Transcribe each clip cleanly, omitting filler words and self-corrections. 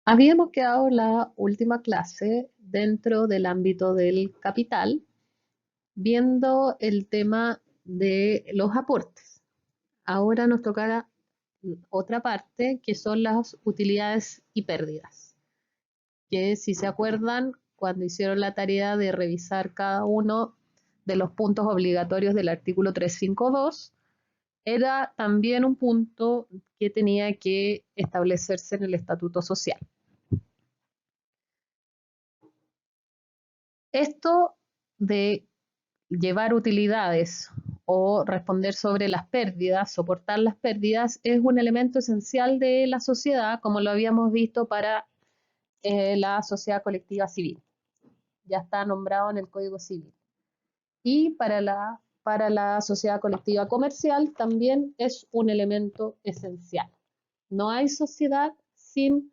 Habíamos quedado en la última clase dentro del ámbito del capital, viendo el tema de los aportes. Ahora nos tocará otra parte que son las utilidades y pérdidas, que si se acuerdan, cuando hicieron la tarea de revisar cada uno de los puntos obligatorios del artículo 352, era también un punto que tenía que establecerse en el estatuto social. Esto de llevar utilidades o responder sobre las pérdidas, soportar las pérdidas, es un elemento esencial de la sociedad, como lo habíamos visto para la sociedad colectiva civil. Ya está nombrado en el Código Civil. Y para la sociedad colectiva comercial también es un elemento esencial. No hay sociedad sin,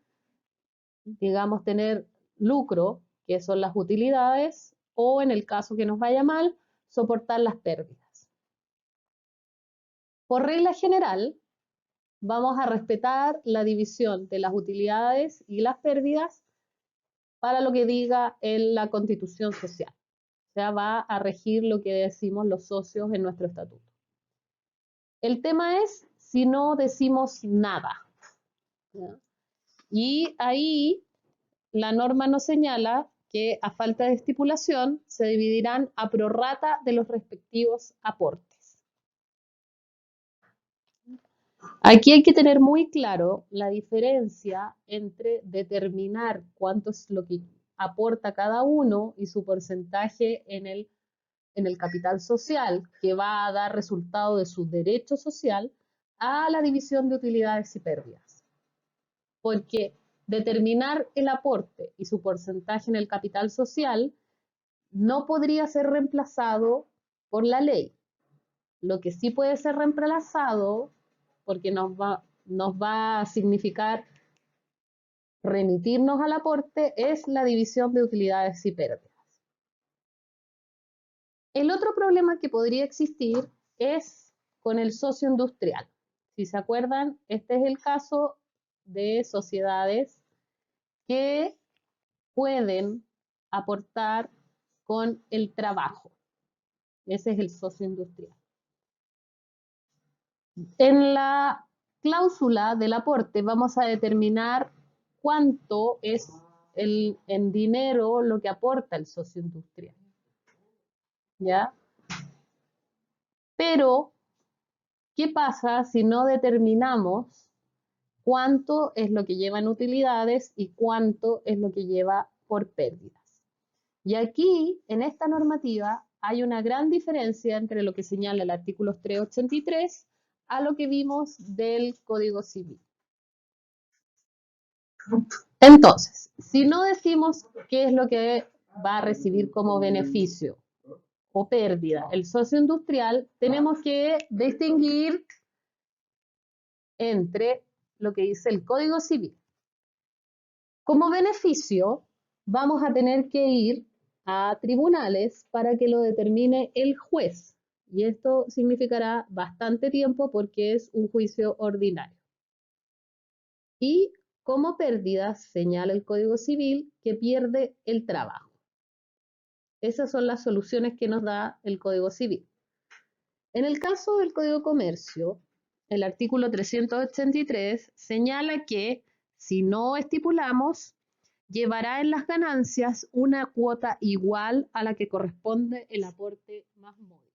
digamos, tener lucro, que son las utilidades, o en el caso que nos vaya mal, soportar las pérdidas. Por regla general, vamos a respetar la división de las utilidades y las pérdidas para lo que diga en la Constitución Social. O sea, va a regir lo que decimos los socios en nuestro estatuto. El tema es si no decimos nada, ¿ya? Y ahí la norma nos señala que a falta de estipulación se dividirán a prorrata de los respectivos aportes. Aquí hay que tener muy claro la diferencia entre determinar cuánto es lo que aporta cada uno y su porcentaje en el capital social, que va a dar resultado de su derecho social, a la división de utilidades y pérdidas. Porque determinar el aporte y su porcentaje en el capital social no podría ser reemplazado por la ley. Lo que sí puede ser reemplazado, porque nos va a significar remitirnos al aporte, es la división de utilidades y pérdidas. El otro problema que podría existir es con el socio industrial. Si se acuerdan, este es el caso de sociedades que pueden aportar con el trabajo. Ese es el socio industrial. En la cláusula del aporte vamos a determinar cuánto es en dinero lo que aporta el socio industrial. ¿Ya? Pero, ¿qué pasa si no determinamos cuánto es lo que lleva en utilidades y cuánto es lo que lleva por pérdidas? Y aquí, en esta normativa, hay una gran diferencia entre lo que señala el artículo 383 a lo que vimos del Código Civil. Entonces, si no decimos qué es lo que va a recibir como beneficio o pérdida el socio industrial, tenemos que distinguir entre lo que dice el Código Civil. Como beneficio, vamos a tener que ir a tribunales para que lo determine el juez. Y esto significará bastante tiempo porque es un juicio ordinario. Y como pérdida, señala el Código Civil que pierde el trabajo. Esas son las soluciones que nos da el Código Civil. En el caso del Código de Comercio, el artículo 383 señala que si no estipulamos, llevará en las ganancias una cuota igual a la que corresponde el aporte más módico.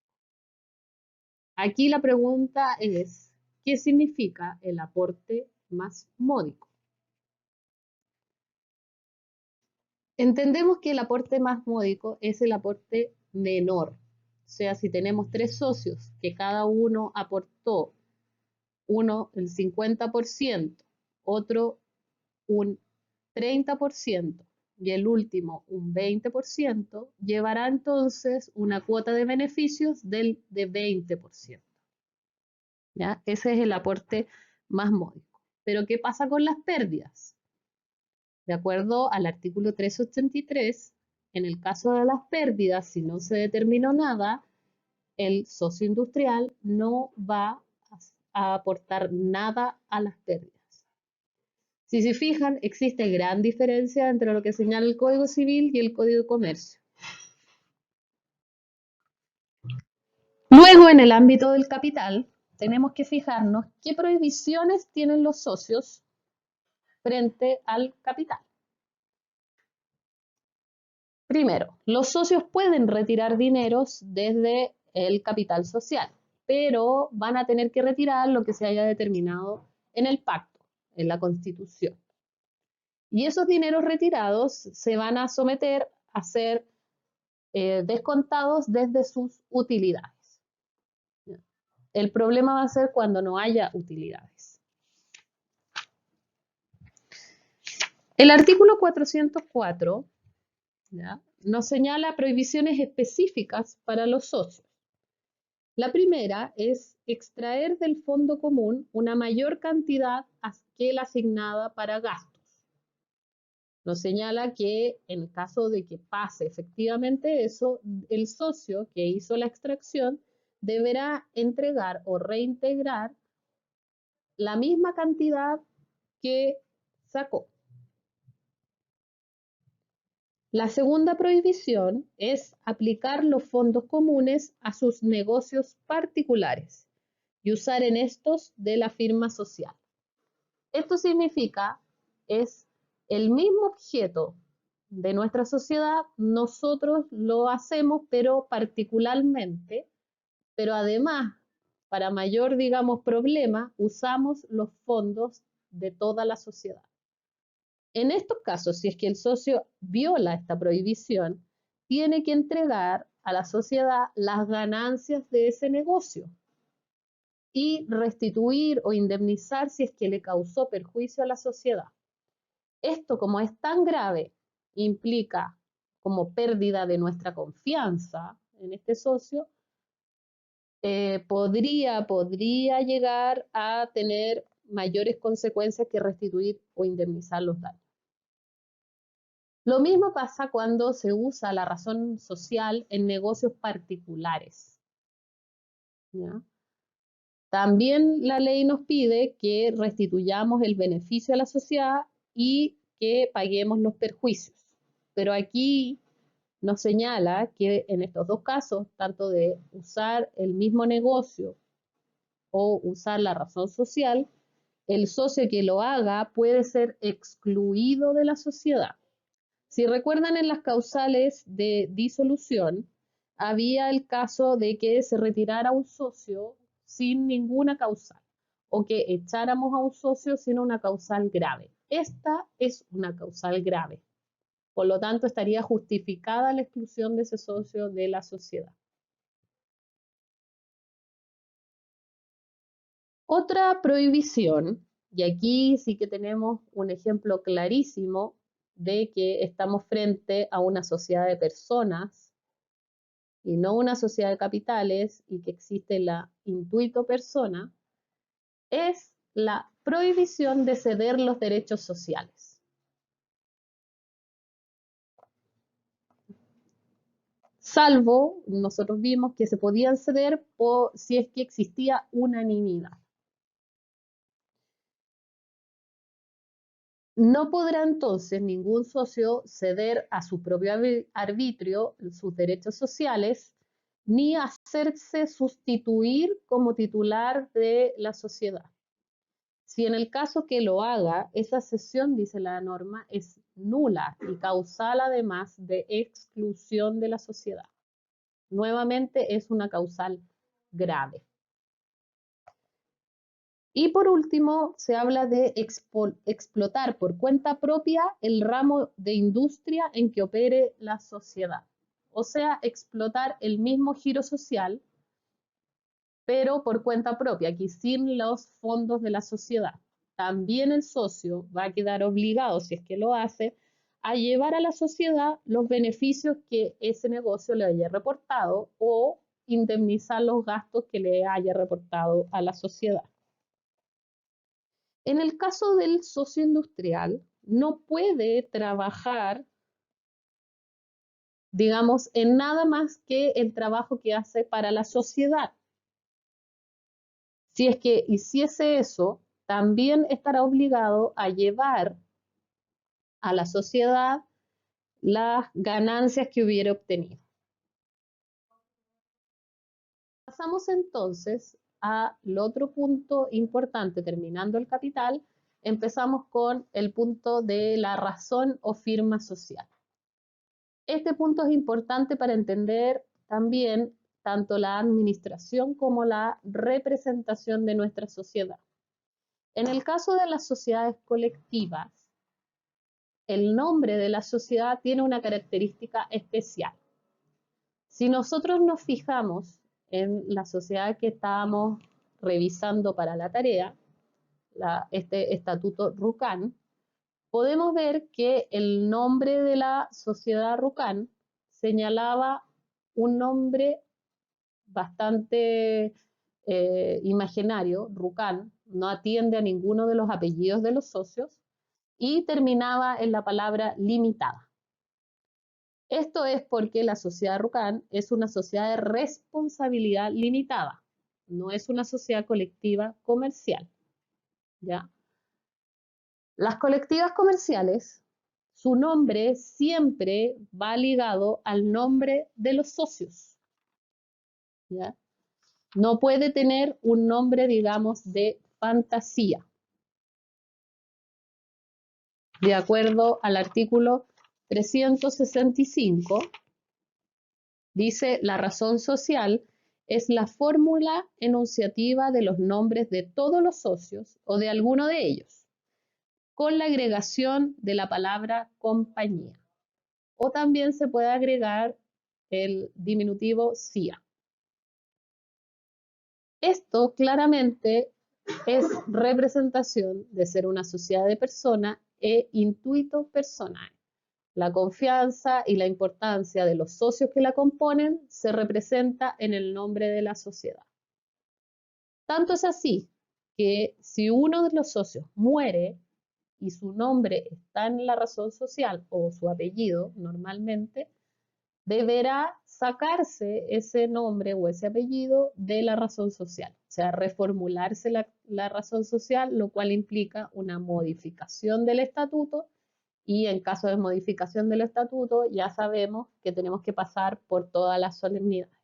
Aquí la pregunta es, ¿qué significa el aporte más módico? Entendemos que el aporte más módico es el aporte menor. O sea, si tenemos tres socios que cada uno aportó, uno el 50%, otro un 30% y el último un 20%, llevará entonces una cuota de beneficios de 20%. ¿Ya? Ese es el aporte más módico. Pero ¿qué pasa con las pérdidas? De acuerdo al artículo 383, en el caso de las pérdidas, si no se determinó nada, el socio industrial no va a aportar nada a las pérdidas. Si se fijan, existe gran diferencia entre lo que señala el Código Civil y el Código de Comercio. Luego, en el ámbito del capital, tenemos que fijarnos qué prohibiciones tienen los socios frente al capital. Primero, los socios pueden retirar dineros desde el capital social, pero van a tener que retirar lo que se haya determinado en el pacto, en la Constitución. Y esos dineros retirados se van a someter a ser descontados desde sus utilidades. El problema va a ser cuando no haya utilidades. El artículo 404, ¿ya?, nos señala prohibiciones específicas para los socios. La primera es extraer del fondo común una mayor cantidad que la asignada para gastos. Nos señala que en caso de que pase efectivamente eso, el socio que hizo la extracción deberá entregar o reintegrar la misma cantidad que sacó. La segunda prohibición es aplicar los fondos comunes a sus negocios particulares y usar en estos de la firma social. Esto significa, es el mismo objeto de nuestra sociedad, nosotros lo hacemos, pero particularmente, pero además, para mayor, digamos, problema, usamos los fondos de toda la sociedad. En estos casos, si es que el socio viola esta prohibición, tiene que entregar a la sociedad las ganancias de ese negocio y restituir o indemnizar si es que le causó perjuicio a la sociedad. Esto, como es tan grave, implica como pérdida de nuestra confianza en este socio, podría llegar a tener mayores consecuencias que restituir o indemnizar los daños. Lo mismo pasa cuando se usa la razón social en negocios particulares, ¿ya? También la ley nos pide que restituyamos el beneficio a la sociedad y que paguemos los perjuicios. Pero aquí nos señala que en estos dos casos, tanto de usar el mismo negocio o usar la razón social, el socio que lo haga puede ser excluido de la sociedad. Si recuerdan, en las causales de disolución, había el caso de que se retirara un socio sin ninguna causal o que echáramos a un socio sin una causal grave. Esta es una causal grave. Por lo tanto, estaría justificada la exclusión de ese socio de la sociedad. Otra prohibición, y aquí sí que tenemos un ejemplo clarísimo de que estamos frente a una sociedad de personas y no una sociedad de capitales y que existe la intuito persona, es la prohibición de ceder los derechos sociales. Salvo, nosotros vimos que se podían ceder si es que existía unanimidad. No podrá entonces ningún socio ceder a su propio arbitrio sus derechos sociales, ni hacerse sustituir como titular de la sociedad. Si en el caso que lo haga, esa cesión, dice la norma, es nula y causal además de exclusión de la sociedad. Nuevamente es una causal grave. Y por último, se habla de explotar por cuenta propia el ramo de industria en que opere la sociedad. O sea, explotar el mismo giro social, pero por cuenta propia, aquí sin los fondos de la sociedad. También el socio va a quedar obligado, si es que lo hace, a llevar a la sociedad los beneficios que ese negocio le haya reportado o indemnizar los gastos que le haya reportado a la sociedad. En el caso del socio industrial, no puede trabajar, digamos, en nada más que el trabajo que hace para la sociedad. Si es que hiciese eso, también estará obligado a llevar a la sociedad las ganancias que hubiera obtenido. Pasamos entonces al otro punto importante, terminando el capital, empezamos con el punto de la razón o firma social. Este punto es importante para entender también tanto la administración como la representación de nuestra sociedad. En el caso de las sociedades colectivas, el nombre de la sociedad tiene una característica especial. Si nosotros nos fijamos en la sociedad que estábamos revisando para la tarea, este estatuto RUCAN, podemos ver que el nombre de la sociedad RUCAN señalaba un nombre bastante imaginario, RUCAN, no atiende a ninguno de los apellidos de los socios, y terminaba en la palabra limitada. Esto es porque la sociedad RUCAN es una sociedad de responsabilidad limitada, no es una sociedad colectiva comercial, ¿ya? Las colectivas comerciales, su nombre siempre va ligado al nombre de los socios, ¿ya? No puede tener un nombre, digamos, de fantasía. De acuerdo al artículo 365, dice, la razón social es la fórmula enunciativa de los nombres de todos los socios o de alguno de ellos, con la agregación de la palabra compañía. O también se puede agregar el diminutivo CIA. Esto claramente es representación de ser una sociedad de personas e intuito personal. La confianza y la importancia de los socios que la componen se representa en el nombre de la sociedad. Tanto es así que si uno de los socios muere y su nombre está en la razón social o su apellido normalmente, deberá sacarse ese nombre o ese apellido de la razón social, o sea, reformularse la razón social, lo cual implica una modificación del estatuto, y en caso de modificación del estatuto ya sabemos que tenemos que pasar por todas las solemnidades.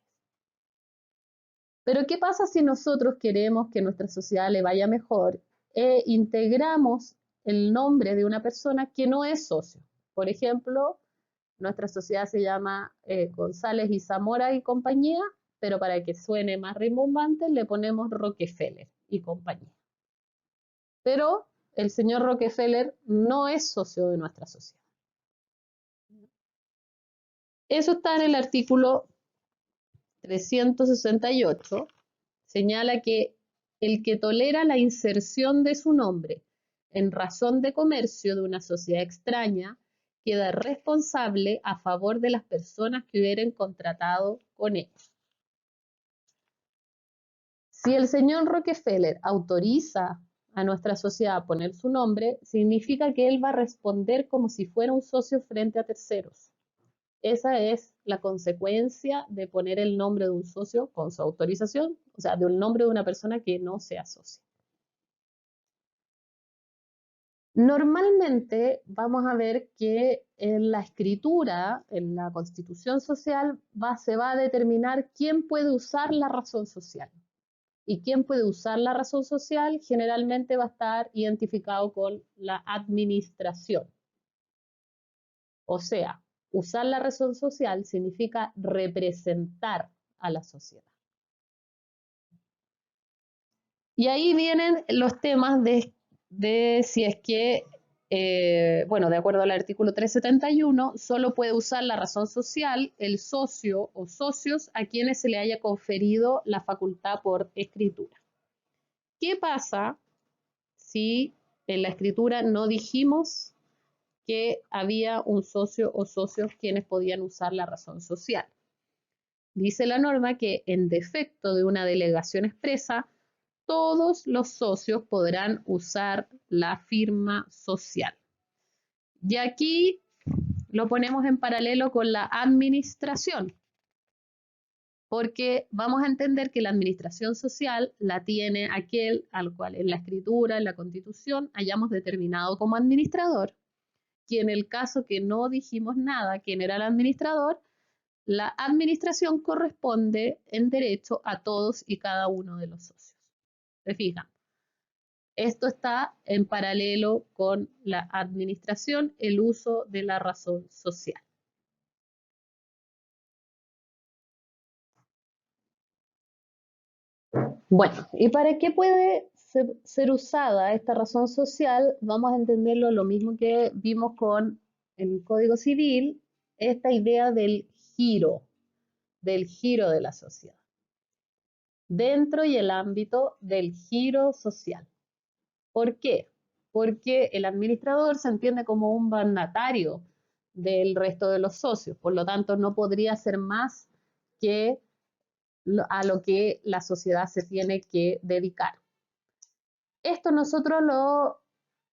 Pero ¿qué pasa si nosotros queremos que nuestra sociedad le vaya mejor e integramos el nombre de una persona que no es socio? Por ejemplo, nuestra sociedad se llama González y Zamora y compañía, pero para que suene más rimbombante le ponemos Rockefeller y compañía. Pero el señor Rockefeller no es socio de nuestra sociedad. Eso está en el artículo 368. Señala que el que tolera la inserción de su nombre en razón de comercio de una sociedad extraña queda responsable a favor de las personas que hubieran contratado con ellos. Si el señor Rockefeller autoriza a nuestra sociedad a poner su nombre, significa que él va a responder como si fuera un socio frente a terceros. Esa es la consecuencia de poner el nombre de un socio con su autorización, o sea, de un nombre de una persona que no sea socio. Normalmente vamos a ver que en la escritura, en la constitución social, se va a determinar quién puede usar la razón social. Y quién puede usar la razón social generalmente va a estar identificado con la administración. O sea, usar la razón social significa representar a la sociedad. Y ahí vienen los temas de si es que, bueno, de acuerdo al artículo 371, solo puede usar la razón social el socio o socios a quienes se le haya conferido la facultad por escritura. ¿Qué pasa si en la escritura no dijimos que había un socio o socios quienes podían usar la razón social? Dice la norma que en defecto de una delegación expresa, todos los socios podrán usar la firma social. Y aquí lo ponemos en paralelo con la administración. porque vamos a entender que la administración social la tiene aquel al cual en la escritura, en la Constitución, hayamos determinado como administrador, que en el caso que no dijimos nada, quién era el administrador, la administración corresponde en derecho a todos y cada uno de los socios. ¿Se fijan? Esto está en paralelo con la administración, el uso de la razón social. Bueno, ¿y para qué puede ser usada esta razón social? Vamos a entenderlo lo mismo que vimos con el Código Civil, esta idea del giro de la sociedad, dentro y el ámbito del giro social. ¿Por qué? Porque el administrador se entiende como un mandatario del resto de los socios, por lo tanto no podría ser más que a lo que la sociedad se tiene que dedicar. Esto nosotros lo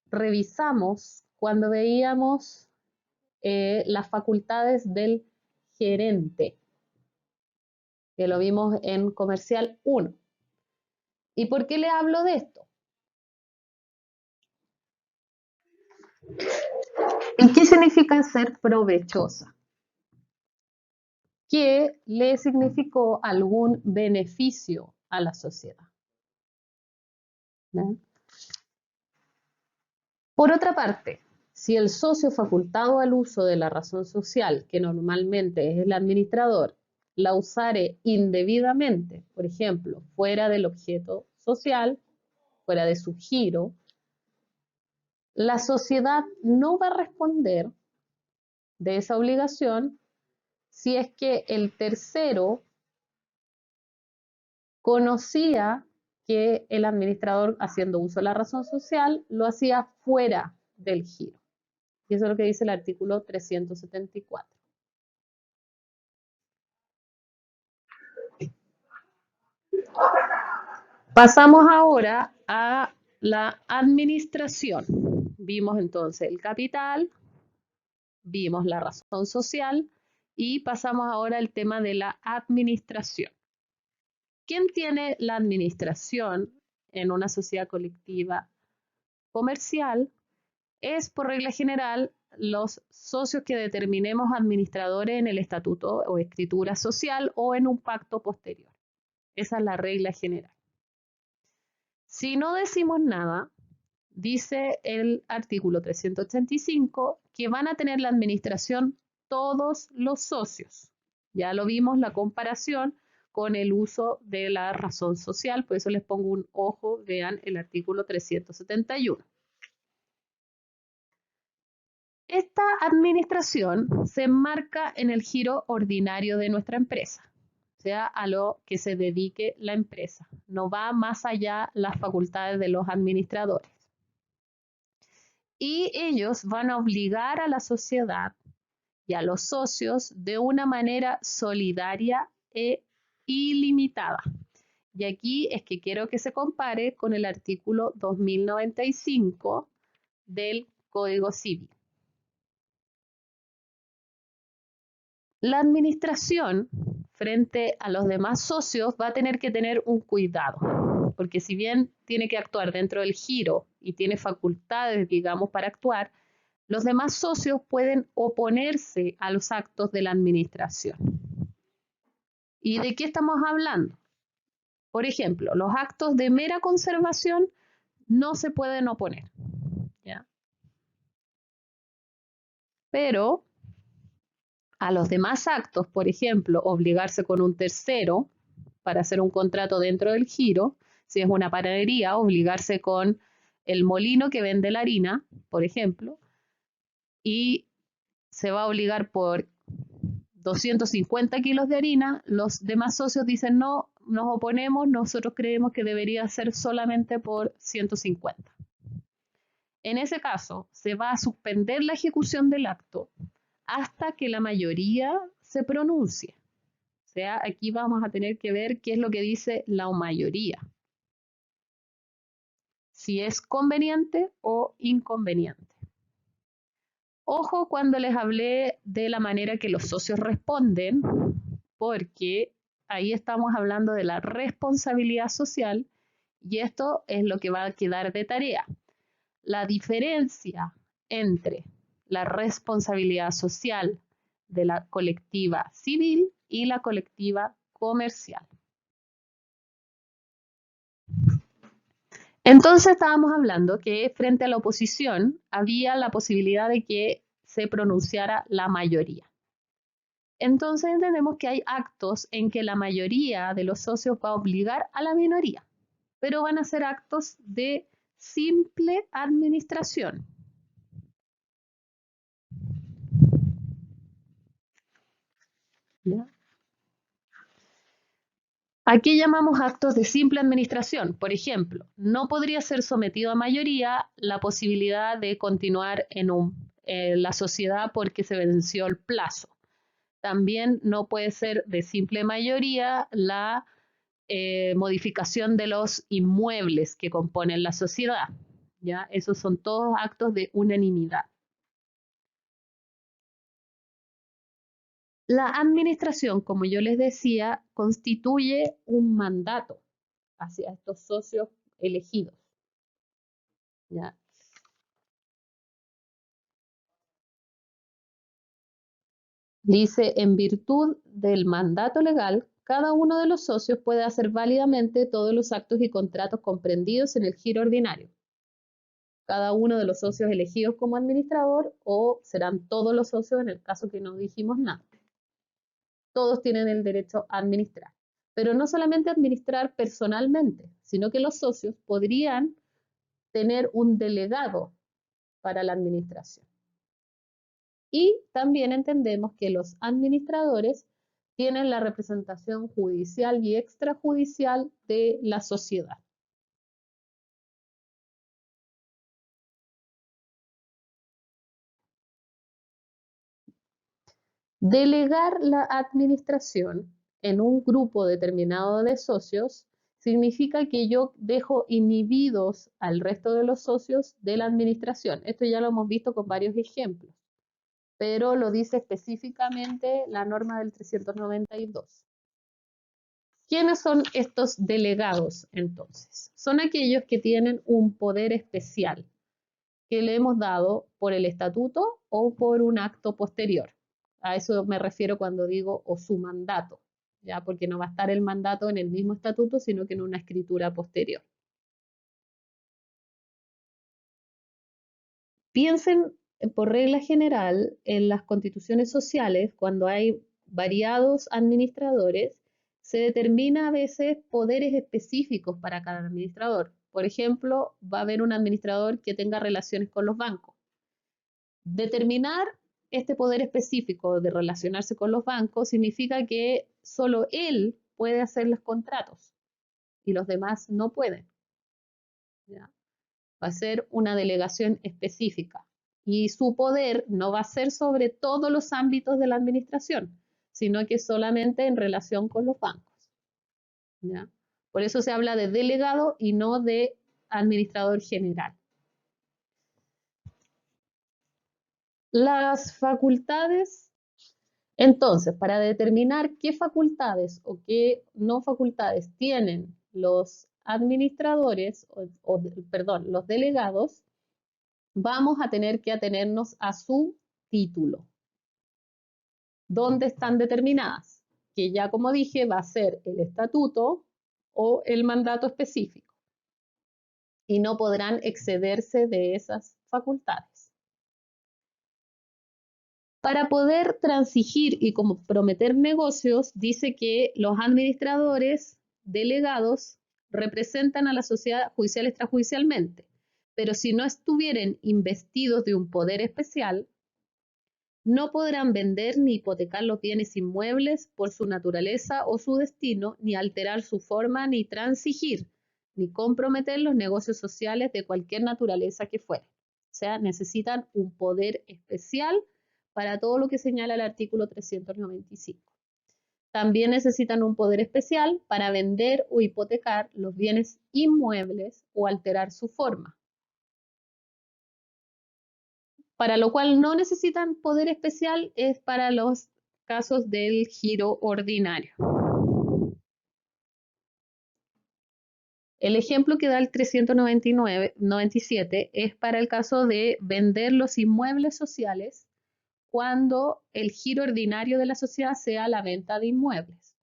revisamos cuando veíamos las facultades del gerente, que lo vimos en Comercial 1. ¿Y por qué le hablo de esto? ¿Y qué significa ser provechosa? Que le significó algún beneficio a la sociedad. ¿No? Por otra parte, si el socio facultado al uso de la razón social, que normalmente es el administrador, la usare indebidamente, por ejemplo, fuera del objeto social, fuera de su giro, la sociedad no va a responder de esa obligación si es que el tercero conocía que el administrador, haciendo uso de la razón social, lo hacía fuera del giro. Y eso es lo que dice el artículo 374. Pasamos ahora a la administración. Vimos entonces el capital, vimos la razón social y pasamos ahora al tema de la administración. ¿Quién tiene la administración en una sociedad colectiva comercial? Es, por regla general, los socios que determinemos administradores en el estatuto o escritura social o en un pacto posterior. Esa es la regla general. Si no decimos nada, dice el artículo 385 que van a tener la administración todos los socios. Ya lo vimos la comparación con el uso de la razón social, por eso les pongo un ojo, vean el artículo 371. Esta administración se enmarca en el giro ordinario de nuestra empresa, o sea, a lo que se dedique la empresa. No va más allá las facultades de los administradores. Y ellos van a obligar a la sociedad y a los socios de una manera solidaria e ilimitada. Y aquí es que quiero que se compare con el artículo 2095 del Código Civil. La administración frente a los demás socios va a tener que tener un cuidado, porque si bien tiene que actuar dentro del giro y tiene facultades, digamos, para actuar, los demás socios pueden oponerse a los actos de la administración. ¿Y de qué estamos hablando? Por ejemplo, los actos de mera conservación no se pueden oponer, ¿ya? Pero a los demás actos, por ejemplo, obligarse con un tercero para hacer un contrato dentro del giro, si es una panadería, obligarse con el molino que vende la harina, por ejemplo, y se va a obligar por 250 kilos de harina, los demás socios dicen no, nos oponemos, nosotros creemos que debería ser solamente por 150. En ese caso, se va a suspender la ejecución del acto hasta que la mayoría se pronuncie. O sea, aquí vamos a tener que ver qué es lo que dice la mayoría. Si es conveniente o inconveniente. Ojo cuando les hablé de la manera que los socios responden, porque ahí estamos hablando de la responsabilidad social y esto es lo que va a quedar de tarea. La diferencia entre la responsabilidad social de la colectiva civil y la colectiva comercial. Entonces estábamos hablando que frente a la oposición había la posibilidad de que se pronunciara la mayoría. Entonces entendemos que hay actos en que la mayoría de los socios va a obligar a la minoría, pero van a ser actos de simple administración. ¿Ya? ¿A qué llamamos actos de simple administración? Por ejemplo, no podría ser sometido a mayoría la posibilidad de continuar en la sociedad porque se venció el plazo. También no puede ser de simple mayoría la modificación de los inmuebles que componen la sociedad. ¿Ya? Esos son todos actos de unanimidad. La administración, como yo les decía, constituye un mandato hacia estos socios elegidos. ¿Ya? Dice, en virtud del mandato legal, cada uno de los socios puede hacer válidamente todos los actos y contratos comprendidos en el giro ordinario. Cada uno de los socios elegidos como administrador o serán todos los socios en el caso que no dijimos nada. Todos tienen el derecho a administrar, pero no solamente administrar personalmente, sino que los socios podrían tener un delegado para la administración. Y también entendemos que los administradores tienen la representación judicial y extrajudicial de la sociedad. Delegar la administración en un grupo determinado de socios significa que yo dejo inhibidos al resto de los socios de la administración. Esto ya lo hemos visto con varios ejemplos, pero lo dice específicamente la norma del 392. ¿Quiénes son estos delegados entonces? Son aquellos que tienen un poder especial que le hemos dado por el estatuto o por un acto posterior. A eso me refiero cuando digo o su mandato, ¿ya? Porque no va a estar el mandato en el mismo estatuto, sino que en una escritura posterior. Piensen, por regla general, en las constituciones sociales, cuando hay variados administradores, se determina a veces poderes específicos para cada administrador. Por ejemplo, va a haber un administrador que tenga relaciones con los bancos. Determinar este poder específico de relacionarse con los bancos significa que solo él puede hacer los contratos y los demás no pueden. ¿Ya? Va a ser una delegación específica y su poder no va a ser sobre todos los ámbitos de la administración, sino que solamente en relación con los bancos. ¿Ya? Por eso se habla de delegado y no de administrador general. Las facultades, entonces, para determinar qué facultades o qué no facultades tienen los administradores, perdón, los delegados, vamos a tener que atenernos a su título. ¿Dónde están determinadas? Que ya como dije va a ser el estatuto o el mandato específico y no podrán excederse de esas facultades. Para poder transigir y comprometer negocios, dice que los administradores delegados representan a la sociedad judicial extrajudicialmente, pero si no estuvieran investidos de un poder especial, no podrán vender ni hipotecar los bienes inmuebles por su naturaleza o su destino, ni alterar su forma, ni transigir, ni comprometer los negocios sociales de cualquier naturaleza que fuere. O sea, necesitan un poder especial para todo lo que señala el artículo 395. También necesitan un poder especial para vender o hipotecar los bienes inmuebles o alterar su forma. Para lo cual no necesitan poder especial es para los casos del giro ordinario. El ejemplo que da el 397 es para el caso de vender los inmuebles sociales cuando el giro ordinario de la sociedad sea la venta de inmuebles.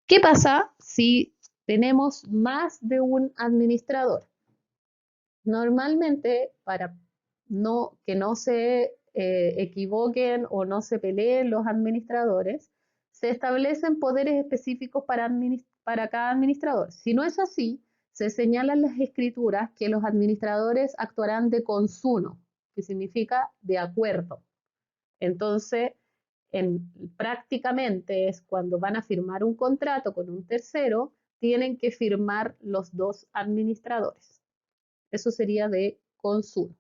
¿Qué pasa si tenemos más de un administrador? Normalmente, para que no se equivoquen o no se peleen los administradores, se establecen poderes específicos para cada administrador. Si no es así, se señalan las escrituras que los administradores actuarán de consuno, que significa de acuerdo. Entonces, prácticamente es cuando van a firmar un contrato con un tercero, tienen que firmar los dos administradores. Eso sería de consumo.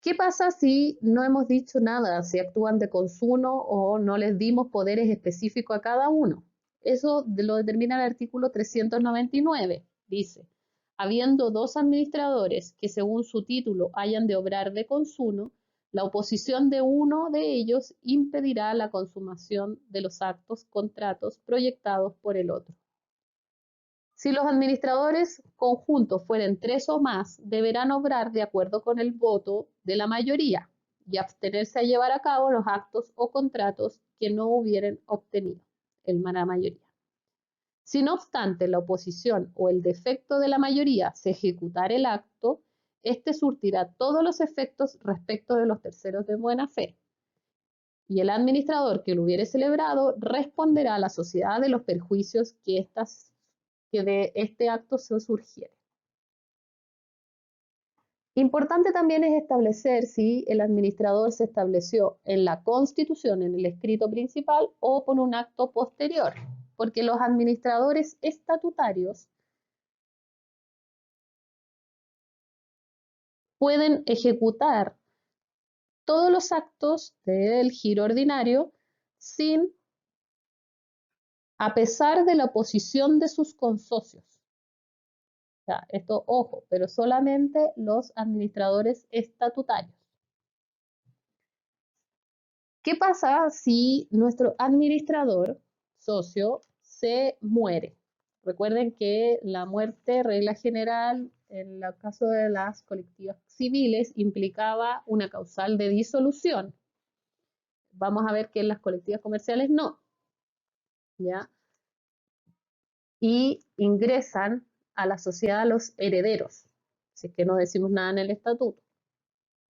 ¿Qué pasa si no hemos dicho nada, si actúan de consumo o no les dimos poderes específicos a cada uno? Eso lo determina el artículo 399. Dice, habiendo dos administradores que según su título hayan de obrar de consumo, la oposición de uno de ellos impedirá la consumación de los actos, contratos proyectados por el otro. Si los administradores conjuntos fueren 3 o más, deberán obrar de acuerdo con el voto de la mayoría y abstenerse a llevar a cabo los actos o contratos que no hubieren obtenido la mayoría. Si no obstante la oposición o el defecto de la mayoría se ejecutare el acto, éste surtirá todos los efectos respecto de los terceros de buena fe. Y el administrador que lo hubiere celebrado responderá a la sociedad de los perjuicios que de este acto se surgiere. Importante también es establecer si el administrador se estableció en la Constitución, en el escrito principal, o por un acto posterior, porque los administradores estatutarios pueden ejecutar todos los actos del giro ordinario a pesar de la oposición de sus consocios. O sea, esto, ojo, pero solamente los administradores estatutarios. ¿Qué pasa si nuestro administrador socio se muere? Recuerden que la muerte, regla general, en el caso de las colectivas civiles, implicaba una causal de disolución. Vamos a ver que en las colectivas comerciales no. ¿Ya? Y ingresan a la sociedad los herederos, si es que no decimos nada en el estatuto.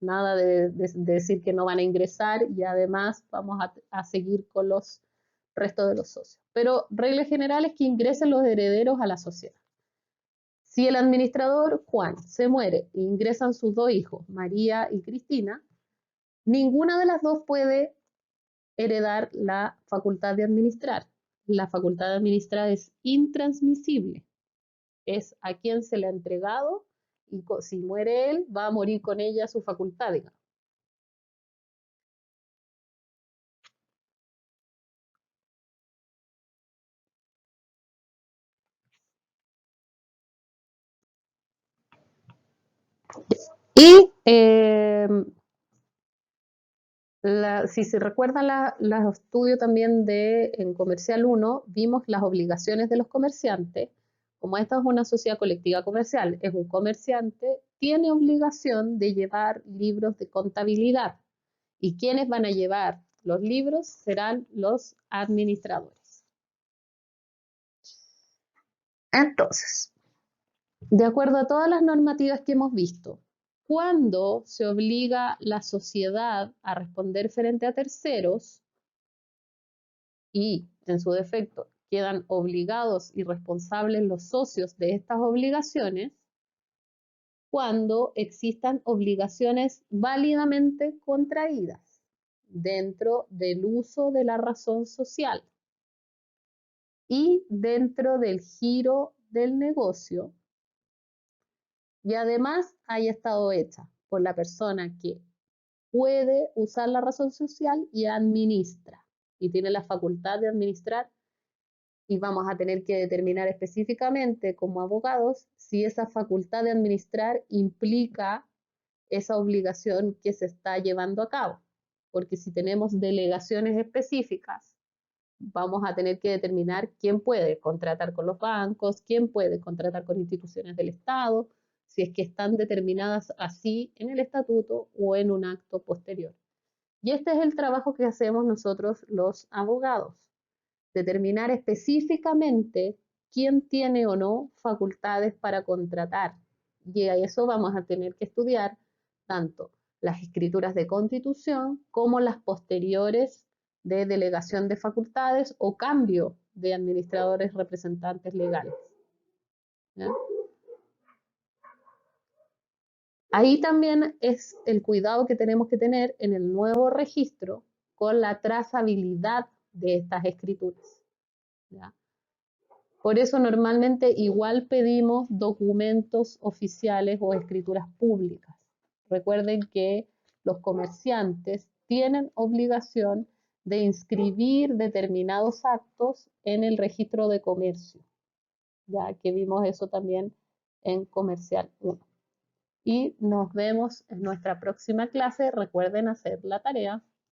Nada de decir que no van a ingresar y además vamos a seguir con los restos de los socios. Pero regla general es que ingresen los herederos a la sociedad. Si el administrador Juan se muere e ingresan sus dos hijos, María y Cristina, ninguna de las dos puede heredar la facultad de administrar. La facultad de administrar es intransmisible. Es a quien se le ha entregado y si muere él, va a morir con ella su facultad, digamos. Y si se recuerdan los estudios también en Comercial 1, vimos las obligaciones de los comerciantes. Como esta es una sociedad colectiva comercial, es un comerciante, tiene obligación de llevar libros de contabilidad. ¿Y quienes van a llevar los libros? Serán los administradores. Entonces, de acuerdo a todas las normativas que hemos visto, cuando se obliga la sociedad a responder frente a terceros y, en su defecto, quedan obligados y responsables los socios de estas obligaciones, cuando existan obligaciones válidamente contraídas dentro del uso de la razón social y dentro del giro del negocio, y además haya estado hecha por la persona que puede usar la razón social y administra, y tiene la facultad de administrar, y vamos a tener que determinar específicamente como abogados si esa facultad de administrar implica esa obligación que se está llevando a cabo. Porque si tenemos delegaciones específicas, vamos a tener que determinar quién puede contratar con los bancos, quién puede contratar con instituciones del Estado, si es que están determinadas así en el estatuto o en un acto posterior. Y este es el trabajo que hacemos nosotros los abogados, determinar específicamente quién tiene o no facultades para contratar. Y a eso vamos a tener que estudiar tanto las escrituras de constitución como las posteriores de delegación de facultades o cambio de administradores representantes legales. ¿Ya? Ahí también es el cuidado que tenemos que tener en el nuevo registro con la trazabilidad de estas escrituras. ¿Ya? Por eso normalmente igual pedimos documentos oficiales o escrituras públicas. Recuerden que los comerciantes tienen obligación de inscribir determinados actos en el registro de comercio, ya que vimos eso también en Comercial 1. Y nos vemos en nuestra próxima clase. Recuerden hacer la tarea.